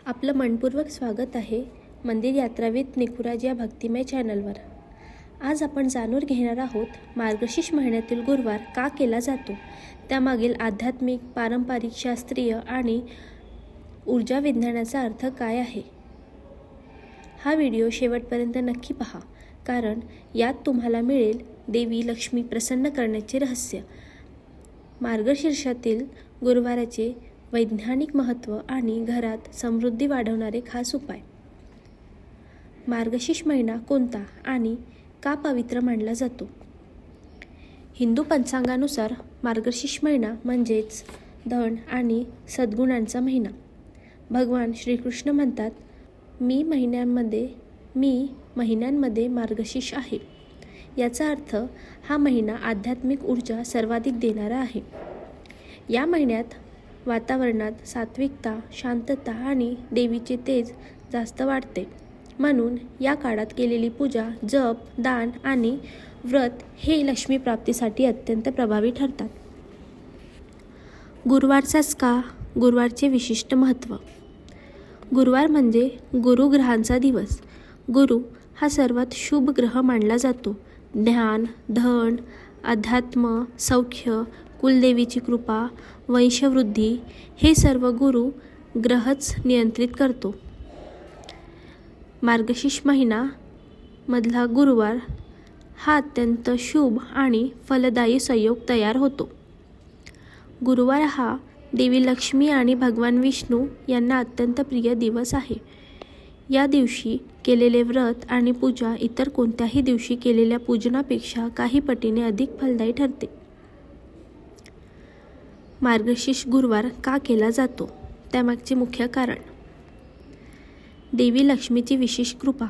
आपलं मनपूर्वक स्वागत आहे मंदिर यात्रा विथ निकुराज या भक्तिमय चॅनलवर. आज आपण जाणून घेणार आहोत मार्गशीर्ष महिन्यातील गुरुवार का केला जातो, त्यामागील आध्यात्मिक, पारंपरिक, शास्त्रीय आणि ऊर्जा विज्ञानाचा अर्थ काय आहे. हा व्हिडिओ शेवटपर्यंत नक्की पहा, कारण यात तुम्हाला मिळेल देवी लक्ष्मी प्रसन्न करण्याचे रहस्य, मार्गशीर्षातील गुरुवाराचे वैज्ञानिक महत्त्व आणि घरात समृद्धी वाढवणारे खास उपाय. मार्गशीर्ष महिना कोणता आणि का पवित्र मानला जातो? हिंदू पंचांगानुसार मार्गशीर्ष महिना म्हणजेच धन आणि सद्गुणांचा महिना. भगवान श्रीकृष्ण म्हणतात, मी महिन्यांमध्ये मार्गशीर्ष आहे. याचा अर्थ हा महिना आध्यात्मिक ऊर्जा सर्वाधिक देणारा आहे. या महिन्यात वातावरणात सात्विकता, शांतता आणि देवीचे तेज जास्त वाढते. म्हणून या काळात केलेली पूजा, जप, दान आणि व्रत हे लक्ष्मी प्राप्तीसाठी अत्यंत प्रभावी ठरतात. गुरुवारचाच का? गुरुवारचे विशिष्ट महत्त्व. गुरुवार म्हणजे गुरुग्रहांचा दिवस. गुरु हा सर्वात शुभ ग्रह मानला जातो. ज्ञान, धन, अध्यात्म, सौख्य, कुलदेवीची कृपा, वंशवृद्धी हे सर्व गुरु ग्रहच नियंत्रित करतो. मार्गशीर्ष महिना मधला गुरुवार हा अत्यंत शुभ आणि फलदायी संयोग तयार होतो. गुरुवार हा देवी लक्ष्मी आणि भगवान विष्णू यांना अत्यंत प्रिय दिवस आहे. या दिवशी केलेले व्रत आणि पूजा इतर कोणत्याही दिवशी केलेल्या पूजनापेक्षा काही पटीने अधिक फलदायी ठरते. मार्गशीर्ष गुरुवार का केला जातो, त्यामागचे मुख्य कारण. देवी लक्ष्मीची विशेष कृपा.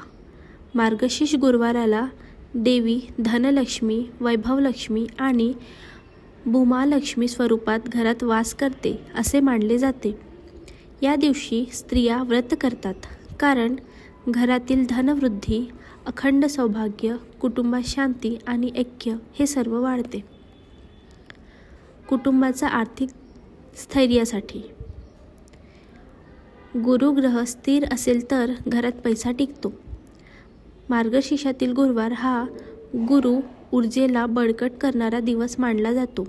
मार्गशीर्ष गुरुवाराला देवी धनलक्ष्मी, वैभवलक्ष्मी आणि भूमालक्ष्मी स्वरूपात घरात वास करते असे मानले जाते. या दिवशी स्त्रिया व्रत करतात, कारण घरातील धनवृद्धी, अखंड सौभाग्य, कुटुंबात शांती आणि ऐक्य हे सर्व वाढते. कुटुंबाचा आर्थिक स्थैर्यासाठी. गुरुग्रह स्थिर असेल तर घरात पैसा टिकतो. मार्गशीर्षातील गुरुवार हा गुरु ऊर्जेला बळकट करणारा दिवस मानला जातो.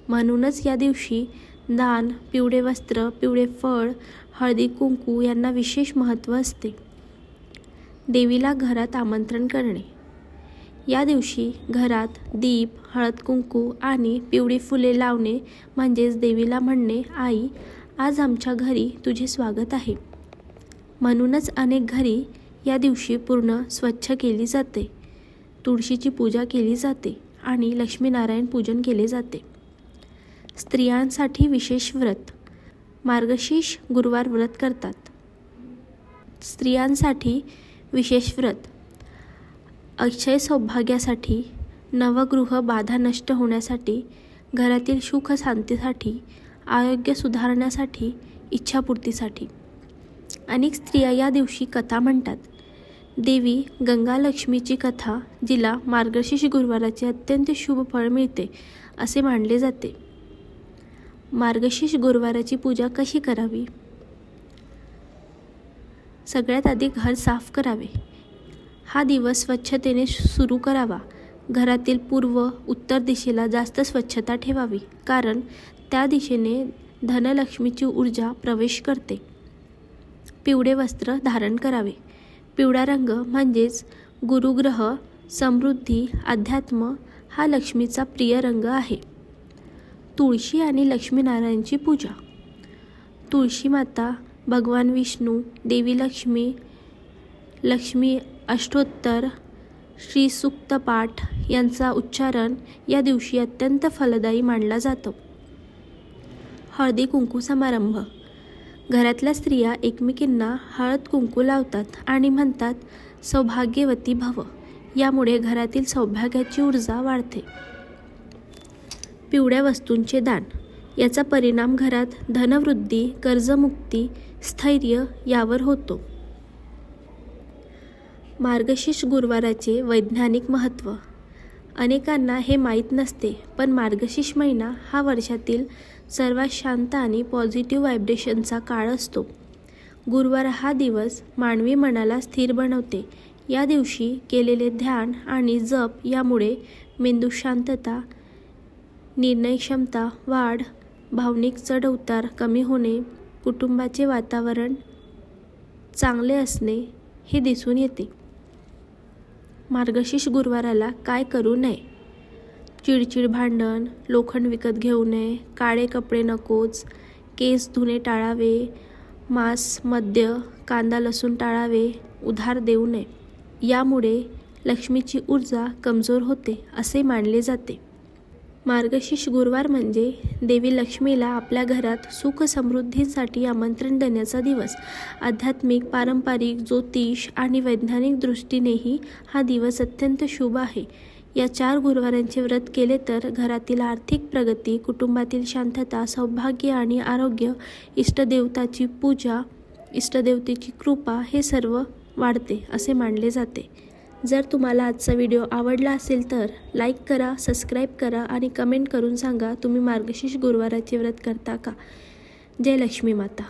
म्हणूनच या दिवशी दान, पिवळे वस्त्र, पिवळे फळ, हळदी कुंकू यांना विशेष महत्त्व असते. देवीला घरात आमंत्रण करणे. या दिवशी घरात दीप, हळद कुंकू आणि पिवळी फुले लावणे म्हणजेच देवीला म्हणणे, आई, आज आमच्या घरी तुझे स्वागत आहे. म्हणूनच अनेक घरी या दिवशी पूर्ण स्वच्छ केली जाते, तुळशीची पूजा केली जाते आणि लक्ष्मीनारायण पूजन केले जाते. स्त्रियांसाठी विशेष व्रत. मार्गशीर्ष गुरुवार व्रत करतात. स्त्रियांसाठी विशेष व्रत. अक्षय सौभाग्यासाठी, नवगृह बाधा नष्ट होण्यासाठी, घरातील सुख शांतीसाठी, आरोग्य सुधारण्यासाठी, इच्छापूर्तीसाठी. अनेक स्त्रिया या दिवशी कथा म्हणतात. देवी गंगालक्ष्मीची कथा, जिला मार्गशीर्ष गुरुवाराचे अत्यंत शुभ फळ मिळते असे मानले जाते. मार्गशीर्ष गुरुवाराची पूजा कशी करावी? सगळ्यात आधी घर साफ करावे. हा दिवस स्वच्छतेने सुरू करावा. घरातील पूर्व उत्तर दिशेला जास्त स्वच्छता ठेवावी, कारण त्या दिशेने धनलक्ष्मीची ऊर्जा प्रवेश करते. पिवळे वस्त्र धारण करावे. पिवळा रंग म्हणजेच गुरुग्रह, समृद्धी, अध्यात्म हा लक्ष्मीचा प्रिय रंग आहे. तुळशी आणि लक्ष्मीनारायणची पूजा. तुळशी माता, भगवान विष्णू, देवी लक्ष्मी, लक्ष्मी अष्टोत्तर, श्री सूक्त पाठ यांचा उच्चारण या दिवशी अत्यंत फलदायी मानला जातो. हळदी कुंकू समारंभ. घरातल्या स्त्रिया एकमेकींना हळद कुंकू लावतात आणि म्हणतात, सौभाग्यवती भव. यामुळे घरातील सौभाग्याची ऊर्जा वाढते. पिवळ्या वस्तूंचे दान. याचा परिणाम घरात धनवृद्धी, कर्जमुक्ती, स्थैर्य यावर होतो. मार्गशीर्ष गुरुवाराचे वैज्ञानिक महत्त्व. अनेकांना हे माहीत नसते, पण मार्गशीर्ष महिना हा वर्षातील सर्वात शांत आणि पॉझिटिव्ह व्हायब्रेशनचा काळ असतो. गुरुवार हा दिवस मानवी मनाला स्थिर बनवते. या दिवशी केलेले ध्यान आणि जप यामुळे मेंदू शांतता, निर्णय क्षमता वाढ, भावनिक चढउतार कमी होणे, कुटुंबाचे वातावरण चांगले असणे हे दिसून येते. मार्गशीर्ष गुरुवाराला काय करू नये? चिडचिड, भांडण, लोखंड विकत घेऊ नये, काळे कपडे नकोच, केस धुणे टाळावे, मांस, मद्य, कांदा, लसूण टाळावे, उधार देऊ नये. यामुळे लक्ष्मीची ऊर्जा कमजोर होते असे मानले जाते. मार्गशीर्ष गुरुवार म्हणजे देवी लक्ष्मीला आपल्या घरात सुख समृद्धीसाठी आमंत्रण देण्याचा दिवस. आध्यात्मिक, पारंपरिक, ज्योतिष आणि वैज्ञानिक दृष्टीनेही हा दिवस अत्यंत शुभ आहे. या 4 गुरुवारांचे व्रत केले तर घरातील आर्थिक प्रगती, कुटुंबातील शांतता, सौभाग्य आणि आरोग्य, इष्टदेवताची पूजा, इष्टदेवतेची कृपा हे सर्व वाढते असे मानले जाते. जर तुम्हाला आजचा व्हिडिओ आवडला असेल तर लाईक करा, सबस्क्राईब करा आणि कमेंट करून सांगा तुम्ही मार्गशीर्ष गुरुवाराचे व्रत करता का? जय लक्ष्मी माता.